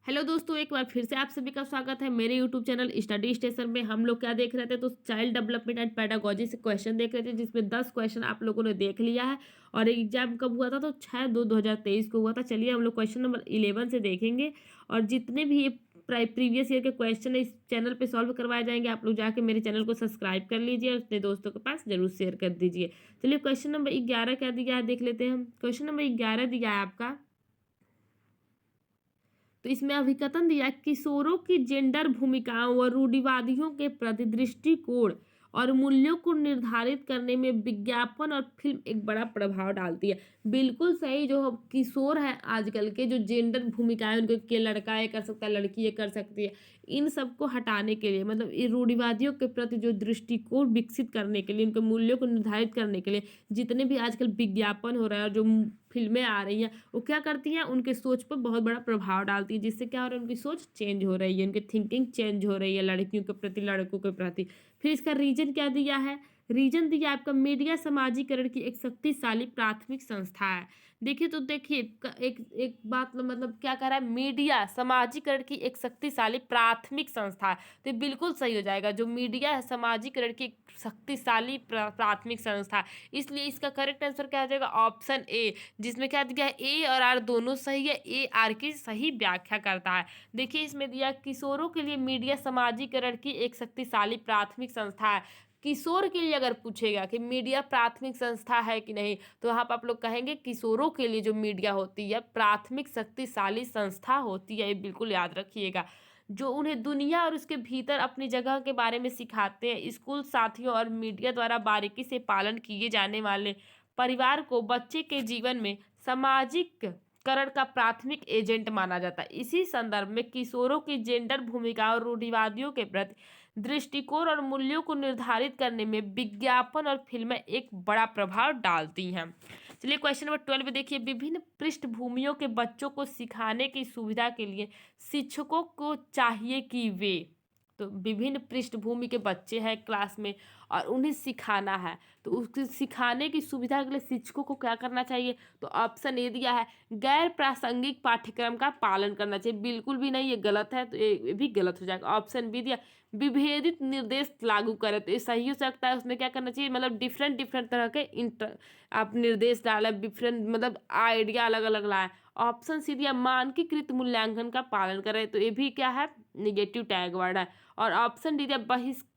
Hello दोस्तों, एक बार फिर से आप सभी का स्वागत है मेरे यूट्यूब चैनल स्टडी स्टेशन में। हम लोग क्या देख रहे थे तो चाइल्ड डेवलपमेंट एंड पेडागोजी से क्वेश्चन देख रहे थे, जिसमें 10 क्वेश्चन आप लोगों ने देख लिया है। और एग्जाम कब हुआ था तो 6/2/2023 को हुआ था। चलिए हम लोग क्वेश्चन नंबर 11 से देखेंगे। और जितने भी ये प्रीवियस ईयर के क्वेश्चन है इस चैनल पे सॉल्व करवाए जाएंगे। आप लोग जाके मेरे चैनल को सब्सक्राइब कर लीजिए और अपने दोस्तों के पास जरूर शेयर कर दीजिए। चलिए क्वेश्चन नंबर 11 क्या दिया है देख लेते हैं हम। क्वेश्चन नंबर 11 दिया है आपका, तो इसमें अभिकथन दिया है, किशोरों की जेंडर भूमिकाओं व रूढ़िवादियों के प्रति दृष्टिकोण और मूल्यों को निर्धारित करने में विज्ञापन और फिल्म एक बड़ा प्रभाव डालती है। बिल्कुल सही। जो किशोर हैं आजकल के, जो जेंडर भूमिकाएं उनके के लड़का ये कर सकता है, लड़की ये कर सकती है, इन सबको हटाने के लिए, मतलब ये रूढ़िवादियों के प्रति जो दृष्टिकोण विकसित करने के लिए, उनके मूल्यों को निर्धारित करने के लिए जितने भी आजकल विज्ञापन हो रहा है और जो फिल्में आ रही हैं, वो क्या करती हैं, उनके सोच पर बहुत बड़ा प्रभाव डालती है। जिससे क्या हो रहा है, उनकी सोच चेंज हो रही है, उनकी थिंकिंग चेंज हो रही है लड़कियों के प्रति, लड़कों के प्रति। फिर इसका रीजन क्या दिया है, रीजन दिया आपका, मीडिया समाजीकरण की एक शक्तिशाली प्राथमिक संस्था है। देखिए तो देखिए एक एक बात मतलब क्या कह रहा है, मीडिया समाजीकरण की एक शक्तिशाली प्राथमिक संस्था है। तो ये बिल्कुल सही हो जाएगा। जो मीडिया है समाजीकरण की एक शक्तिशाली प्राथमिक संस्था है, इसलिए इसका करेक्ट आंसर क्या आ जाएगा, ऑप्शन ए। जिसमें क्या दिया है, ए और आर दोनों सही है, ए आर की सही व्याख्या करता है। देखिए इसमें दिया, किशोरों के लिए मीडिया समाजीकरण की एक शक्तिशाली प्राथमिक संस्था है। किशोर के लिए अगर पूछेगा कि मीडिया प्राथमिक संस्था है कि नहीं, तो यहाँ पर आप लोग कहेंगे किशोरों के लिए जो मीडिया होती है प्राथमिक शक्तिशाली संस्था होती है। ये बिल्कुल याद रखिएगा। जो उन्हें दुनिया और उसके भीतर अपनी जगह के बारे में सिखाते हैं। स्कूल साथियों और मीडिया द्वारा बारीकी से पालन किए जाने वाले परिवार को बच्चे के जीवन में सामाजिक करण का प्राथमिक एजेंट माना जाता है। इसी संदर्भ में किशोरों की जेंडर भूमिका और रूढ़िवादियों के प्रति दृष्टिकोण और मूल्यों को निर्धारित करने में विज्ञापन और फिल्में एक बड़ा प्रभाव डालती हैं। चलिए क्वेश्चन नंबर 12 देखिए, विभिन्न पृष्ठभूमियों के बच्चों को सिखाने की सुविधा के लिए शिक्षकों को चाहिए कि वे, तो विभिन्न पृष्ठभूमि के बच्चे हैं क्लास में और उन्हें सिखाना है, तो उसके सिखाने की सुविधा के लिए शिक्षकों को क्या करना चाहिए, तो ऑप्शन ए दिया है, गैर प्रासंगिक पाठ्यक्रम का पालन करना चाहिए। बिल्कुल भी नहीं, ये गलत है, तो ये भी गलत हो जाएगा। ऑप्शन बी दिया, विभेदित निर्देश लागू करें, तो ये सही हो सकता है। उसमें क्या करना चाहिए, मतलब डिफरेंट डिफरेंट तरह के आप निर्देश डालें, डिफरेंट मतलब आइडिया अलग अलग लाएं। ऑप्शन सी दिया, मानकीकृत मूल्यांकन का पालन करें, तो ये भी क्या है, निगेटिव टैग वर्ड है। और ऑप्शन डी दिया,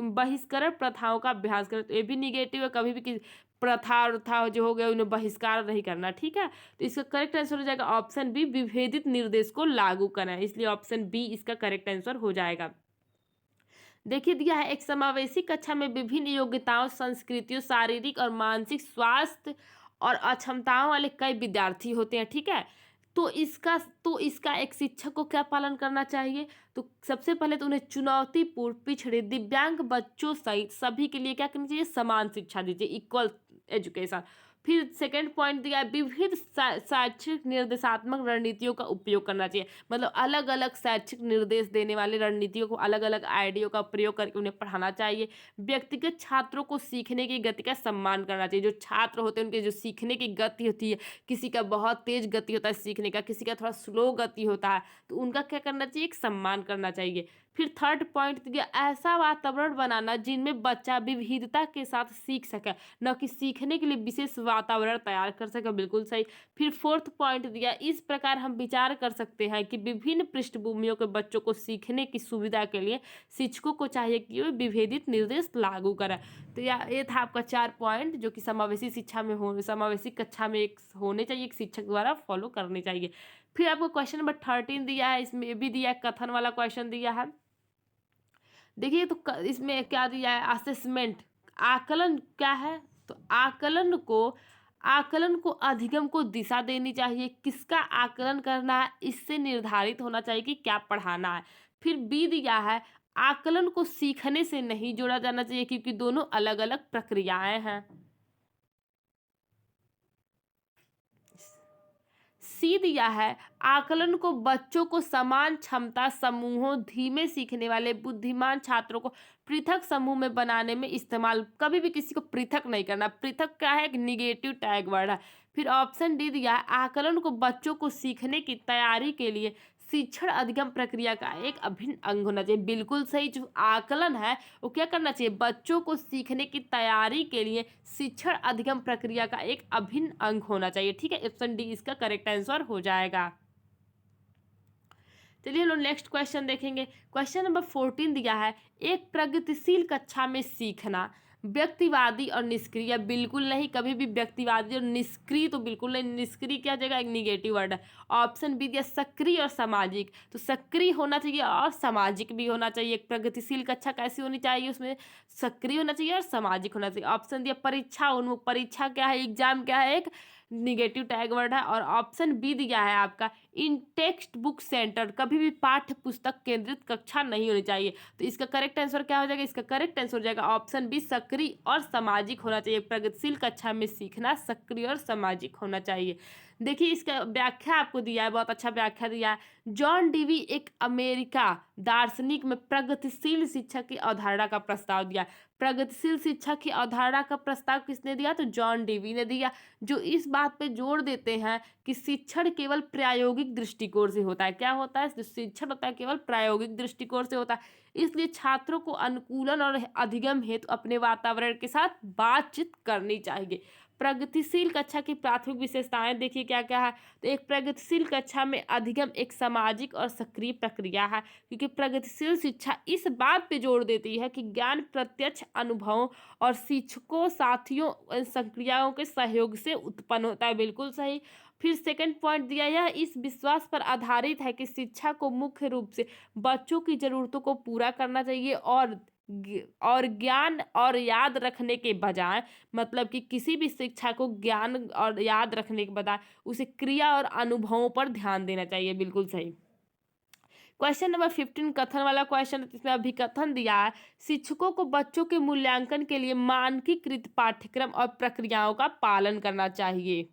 बहिष्करण प्रथाओं का अभ्यास करें, तो ये भी निगेटिव है। कभी भी किसी प्रथा जो हो गया उन्हें बहिष्कार नहीं करना, ठीक है। तो इसका करेक्ट आंसर हो जाएगा ऑप्शन बी, विभेदित निर्देश को लागू करें, इसलिए ऑप्शन बी इसका करेक्ट आंसर हो जाएगा। देखिए दिया है, एक समावेशी कक्षा में विभिन्न योग्यताओं, संस्कृतियों, शारीरिक और मानसिक स्वास्थ्य और अक्षमताओं वाले कई विद्यार्थी होते हैं, ठीक है। तो इसका एक शिक्षक को क्या पालन करना चाहिए, तो सबसे पहले तो उन्हें चुनौतीपूर्ण, पिछड़े, दिव्यांग बच्चों सहित सभी के लिए क्या करना चाहिए, समान शिक्षा दीजिए, इक्वल एजुकेशन। फिर सेकंड पॉइंट दिया है, विविध शैक्षिक निर्देशात्मक रणनीतियों का उपयोग करना चाहिए, मतलब अलग अलग शैक्षिक निर्देश देने वाले रणनीतियों को, अलग अलग आइडिया का प्रयोग करके उन्हें पढ़ाना चाहिए। व्यक्तिगत छात्रों को सीखने की गति का सम्मान करना चाहिए। जो छात्र होते हैं उनके जो सीखने की गति होती है, किसी का बहुत तेज गति होता है सीखने का, किसी का थोड़ा स्लो गति होता है, तो उनका क्या करना चाहिए, एक सम्मान करना चाहिए। फिर थर्ड पॉइंट दिया, ऐसा वातावरण बनाना जिनमें बच्चा विविधता के साथ सीख सके, न कि सीखने के लिए विशेष वातावरण तैयार कर सके, बिल्कुल सही। फिर फोर्थ पॉइंट दिया, इस प्रकार हम विचार कर सकते हैं कि विभिन्न पृष्ठभूमियों के बच्चों को सीखने की सुविधा के लिए शिक्षकों को चाहिए कि वे विभेदित निर्देश लागू करें। तो ये था आपका 4 पॉइंट जो कि समावेशी शिक्षा में हो, समावेशी कक्षा में एक होने चाहिए, एक शिक्षक द्वारा फॉलो करने चाहिए। फिर आपको क्वेश्चन नंबर 13 दिया है, इसमें भी दिया है, कथन वाला क्वेश्चन दिया है। देखिए तो इसमें क्या दिया है, असेसमेंट, आकलन क्या है, तो आकलन को अधिगम को दिशा देनी चाहिए। किसका आकलन करना है, इससे निर्धारित होना चाहिए कि क्या पढ़ाना है। फिर बी दिया है, आकलन को सीखने से नहीं जोड़ा जाना चाहिए क्योंकि दोनों अलग अलग प्रक्रियाएं हैं। सी दिया है, आकलन को बच्चों को समान क्षमता समूहों, धीमे सीखने वाले बुद्धिमान छात्रों को पृथक समूह में बनाने में इस्तेमाल, कभी भी किसी को पृथक नहीं करना। पृथक क्या है, एक निगेटिव टैग वर्ड है। फिर ऑप्शन डी दिया है, आकलन को बच्चों को सीखने की तैयारी के लिए शिक्षण अधिगम प्रक्रिया का एक अभिन्न अंग होना चाहिए। बिल्कुल सही। जो आकलन है वो क्या करना चाहिए, बच्चों को सीखने की तैयारी के लिए शिक्षण अधिगम प्रक्रिया का एक अभिन्न अंग होना चाहिए। ठीक है, ऑप्शन डी इसका करेक्ट आंसर हो जाएगा। चलिए हम लोग नेक्स्ट क्वेश्चन देखेंगे। क्वेश्चन नंबर 14 दिया है, एक प्रगतिशील कक्षा में सीखना व्यक्तिवादी और निष्क्रिय। बिल्कुल नहीं, कभी भी व्यक्तिवादी और निष्क्रिय तो बिल्कुल नहीं। निष्क्रिय क्या जगह, एक निगेटिव वर्ड है। ऑप्शन बी दिया सक्रिय और सामाजिक, तो सक्रिय होना चाहिए और सामाजिक भी होना चाहिए। एक प्रगतिशील कक्षा कैसी होनी चाहिए, उसमें सक्रिय होना चाहिए और सामाजिक होना चाहिए। ऑप्शन दिया परीक्षा उन्मुख, परीक्षा क्या है, एग्जाम क्या है, एक निगेटिव टैग वर्ड है। और ऑप्शन बी दिया है आपका इन टेक्स्ट बुक सेंटर, कभी भी पाठ्य पुस्तक केंद्रित कक्षा नहीं होनी चाहिए। तो इसका करेक्ट आंसर क्या हो जाएगा, इसका करेक्ट आंसर हो जाएगा ऑप्शन बी सक्रिय और सामाजिक होना चाहिए। प्रगतिशील कक्षा में सीखना सक्रिय और सामाजिक होना चाहिए। देखिए इसका व्याख्या आपको दिया है, बहुत अच्छा व्याख्या दिया है। जॉन डीवी एक अमेरिका दार्शनिक में प्रगतिशील शिक्षा की अवधारणा का प्रस्ताव दिया। प्रगतिशील शिक्षा की अवधारणा का प्रस्ताव किसने दिया, तो जॉन डीवी ने दिया, जो इस बात पे जोर देते हैं कि शिक्षण केवल प्रायोगिक दृष्टिकोण से होता है। क्या होता है, जो शिक्षण होता है केवल प्रायोगिक दृष्टिकोण से होता है। इसलिए छात्रों को अनुकूलन और अधिगम हेतु अपने वातावरण के साथ बातचीत करनी चाहिए। प्रगतिशील कक्षा की प्राथमिक विशेषताएं देखिए क्या क्या है। तो एक प्रगतिशील कक्षा में अधिगम एक सामाजिक और सक्रिय प्रक्रिया है, क्योंकि प्रगतिशील शिक्षा इस बात पे जोर देती है कि ज्ञान प्रत्यक्ष अनुभवों और शिक्षकों साथियों संक्रियाओं के सहयोग से उत्पन्न होता है। बिल्कुल सही। फिर सेकंड पॉइंट दिया यह इस विश्वास पर आधारित है कि शिक्षा को मुख्य रूप से बच्चों की जरूरतों को पूरा करना चाहिए और ज्ञान और याद रखने के बजाय, मतलब कि किसी भी शिक्षा को ज्ञान और याद रखने के बजाय उसे क्रिया और अनुभवों पर ध्यान देना चाहिए। बिल्कुल सही। क्वेश्चन नंबर 15 कथन वाला क्वेश्चन है, इसमें अभिकथन दिया है, शिक्षकों को बच्चों के मूल्यांकन के लिए मानकीकृत पाठ्यक्रम और प्रक्रियाओं का पालन करना चाहिए।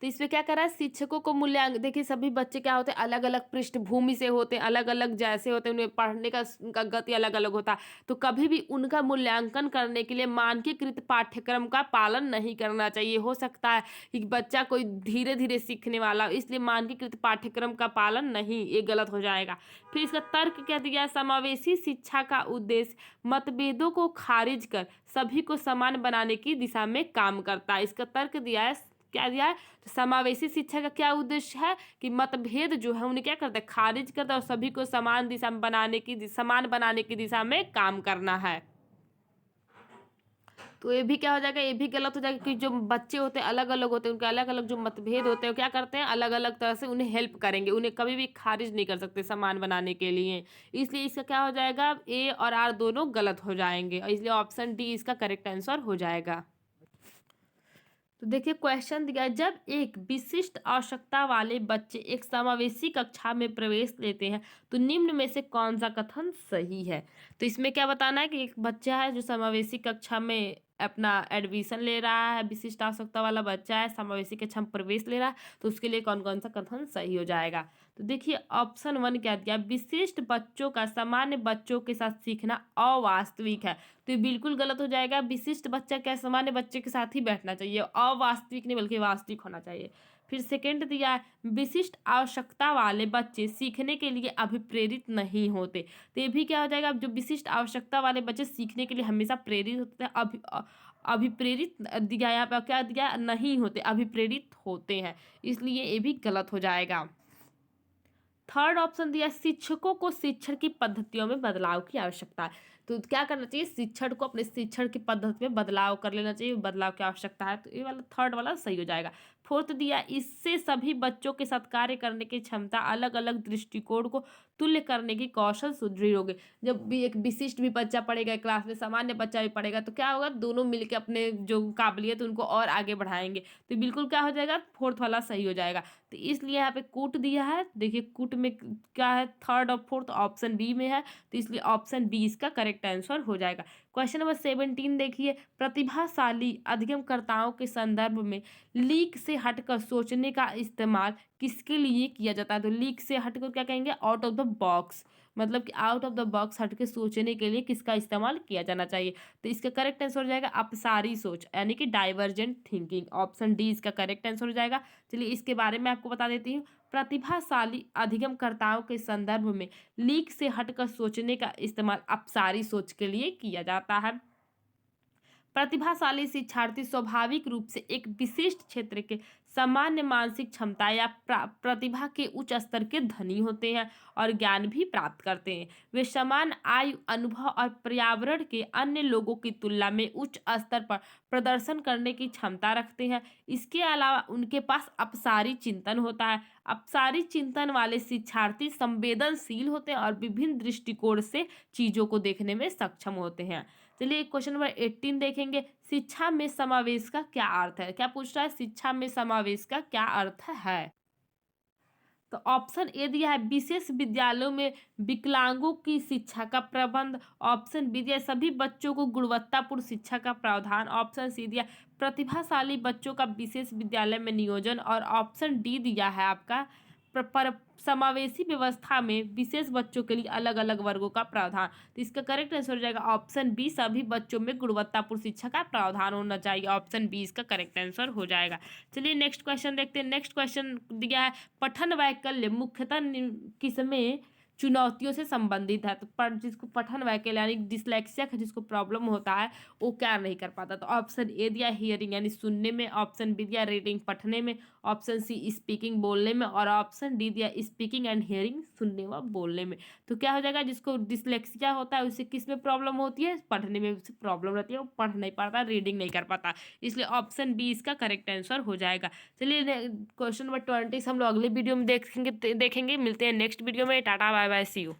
तो इसमें क्या करा है, शिक्षकों को मूल्यांकन, देखिए सभी बच्चे क्या होते हैं, अलग अलग पृष्ठभूमि से होते हैं, अलग अलग जैसे होते हैं, उन्हें पढ़ने का उनका गति अलग अलग होता है। तो कभी भी उनका मूल्यांकन करने के लिए मानकीकृत पाठ्यक्रम का पालन नहीं करना चाहिए। हो सकता है कि बच्चा कोई धीरे धीरे सीखने वाला हो, इसलिए मानकीकृत पाठ्यक्रम का पालन नहीं, ये गलत हो जाएगा। फिर इसका तर्क क्या दिया है, समावेशी शिक्षा का उद्देश्य मतभेदों को खारिज कर सभी को समान बनाने की दिशा में काम करता है। इसका तर्क दिया है, क्या दिया है, तो समावेशी शिक्षा का क्या उद्देश्य है कि मतभेद जो है उन्हें क्या करता है, खारिज करता है और सभी को समान दिशा में समान बनाने की दिशा में काम करना है। तो ये भी क्या हो जाएगा, ये भी गलत हो जाएगा, कि जो बच्चे होते हैं अलग अलग होते हैं, उनके अलग अलग जो मतभेद होते हैं वो क्या करते हैं, अलग अलग तरह से उन्हें हेल्प करेंगे, उन्हें कभी भी खारिज नहीं कर सकते समान बनाने के लिए। इसलिए इसका क्या हो जाएगा, ए और आर दोनों गलत हो जाएंगे, इसलिए ऑप्शन डी इसका करेक्ट आंसर हो जाएगा। तो देखिए क्वेश्चन दिया है, जब एक विशिष्ट आवश्यकता वाले बच्चे एक समावेशी कक्षा में प्रवेश लेते हैं तो निम्न में से कौन सा कथन सही है। तो इसमें क्या बताना है कि एक बच्चा है जो समावेशी कक्षा में अपना एडमिशन ले रहा है, विशिष्ट आवश्यकता वाला बच्चा है, समावेशी कक्षा में प्रवेश ले रहा है, तो उसके लिए कौन कौन सा कथन सही हो जाएगा। तो देखिए ऑप्शन 1 क्या दिया, विशिष्ट बच्चों का सामान्य बच्चों के साथ सीखना अवास्तविक है। तो ये बिल्कुल गलत हो जाएगा। विशिष्ट बच्चा क्या सामान्य बच्चे के साथ ही बैठना चाहिए, अवास्तविक नहीं बल्कि वास्तविक होना चाहिए। फिर सेकंड दिया है, विशिष्ट आवश्यकता वाले बच्चे सीखने के लिए अभिप्रेरित नहीं होते। तो ये भी क्या हो जाएगा, जो विशिष्ट आवश्यकता वाले बच्चे सीखने के लिए हमेशा प्रेरित होते हैं, अभिप्रेरित दिया, यहाँ पे क्या दिया, नहीं होते, अभिप्रेरित होते हैं, इसलिए ये भी गलत हो जाएगा। थर्ड ऑप्शन दिया, शिक्षकों को शिक्षण की पद्धतियों में बदलाव की आवश्यकता है। तो क्या करना चाहिए, शिक्षण को अपने शिक्षण की पद्धति में बदलाव कर लेना चाहिए, बदलाव की आवश्यकता है, तो ये वाला थर्ड वाला सही हो जाएगा। फोर्थ दिया, इससे सभी बच्चों के साथ कार्य करने की क्षमता, अलग अलग दृष्टिकोण को तुल्य करने की कौशल सुदृढ़ होगी। जब भी एक विशिष्ट भी बच्चा पढ़ेगा क्लास में, सामान्य बच्चा भी पढ़ेगा, तो क्या होगा, दोनों मिलकर अपने जो काबिलियत उनको और आगे बढ़ाएंगे। तो बिल्कुल क्या हो जाएगा, फोर्थ वाला सही हो जाएगा। तो इसलिए यहाँ पे कूट दिया है, देखिए कूट में क्या है, थर्ड और फोर्थ ऑप्शन बी में है, तो इसलिए ऑप्शन बी इसका करेक्ट आंसर हो जाएगा। क्वेश्चन नंबर 17 देखिए, प्रतिभाशाली अधिगमकर्ताओं के संदर्भ में लीक से हटकर सोचने का इस्तेमाल किसके लिए किया जाता है। तो लीक से हटकर क्या कहेंगे, आउट ऑफ द बॉक्स, मतलब कि आउट ऑफ द बॉक्स हट के सोचने के लिए किसका इस्तेमाल किया जाना चाहिए। तो इसका करेक्ट आंसर हो जाएगा अपसारी सोच, यानी कि डाइवर्जेंट थिंकिंग। ऑप्शन डी इसका करेक्ट आंसर हो जाएगा। चलिए इसके बारे में आपको बता देती हूँ। प्रतिभाशाली अधिगमकर्ताओं के संदर्भ में लीक से हटकर सोचने का इस्तेमाल अपसारी सोच के लिए किया जाता है। प्रतिभाशाली शिक्षार्थी स्वाभाविक रूप से एक विशिष्ट क्षेत्र के सामान्य मानसिक क्षमता या प्रतिभा के उच्च स्तर के धनी होते हैं और ज्ञान भी प्राप्त करते हैं। वे समान आयु, अनुभव और पर्यावरण के अन्य लोगों की तुलना में उच्च स्तर पर प्रदर्शन करने की क्षमता रखते हैं। इसके अलावा उनके पास अपसारी चिंतन होता है। अपसारी चिंतन वाले शिक्षार्थी संवेदनशील होते हैं और विभिन्न दृष्टिकोण से चीजों को देखने में सक्षम होते हैं। चलिए क्वेश्चन नंबर 18 देखेंगे। शिक्षा में समावेश का क्या अर्थ है? क्या पूछ रहा है? शिक्षा में समावेश का क्या अर्थ है? तो ऑप्शन ए दिया है विशेष विद्यालयों में विकलांगों की शिक्षा का प्रबंध। ऑप्शन बी दिया सभी बच्चों को गुणवत्तापूर्ण शिक्षा का प्रावधान। ऑप्शन सी दिया प्रतिभाशाली बच्चों का विशेष विद्यालय में नियोजन। और ऑप्शन डी दिया है आपका समावेशी व्यवस्था में विशेष बच्चों के लिए अलग अलग वर्गों का प्रावधान। तो इसका करेक्ट आंसर हो जाएगा ऑप्शन बी, सभी बच्चों में गुणवत्तापूर्ण शिक्षा का प्रावधान होना चाहिए। ऑप्शन बी इसका करेक्ट आंसर हो जाएगा। चलिए नेक्स्ट क्वेश्चन देखते हैं। नेक्स्ट क्वेश्चन दिया है पठन वैकल्य मुख्यतः किसमें चुनौतियों से संबंधित है। तो जिसको पठन वैकल्य यानी डिसलेक्सिया का जिसको प्रॉब्लम होता है वो क्या नहीं कर पाता। तो ऑप्शन ए दिया हियरिंग यानी सुनने में। ऑप्शन बी दिया रीडिंग पढ़ने में। ऑप्शन सी स्पीकिंग बोलने में। और ऑप्शन डी दिया स्पीकिंग एंड हियरिंग सुनने व बोलने में। तो क्या हो जाएगा, जिसको डिसलेक्सिया होता है उसे किस में प्रॉब्लम होती है? पढ़ने में उसे प्रॉब्लम रहती है, वो पढ़ नहीं पाता, रीडिंग नहीं कर पाता। इसलिए ऑप्शन बी इसका करेक्ट आंसर हो जाएगा। चलिए क्वेश्चन नंबर 20 हम लोग अगले वीडियो में देखेंगे। मिलते हैं नेक्स्ट वीडियो में। Tata bye bye, see you.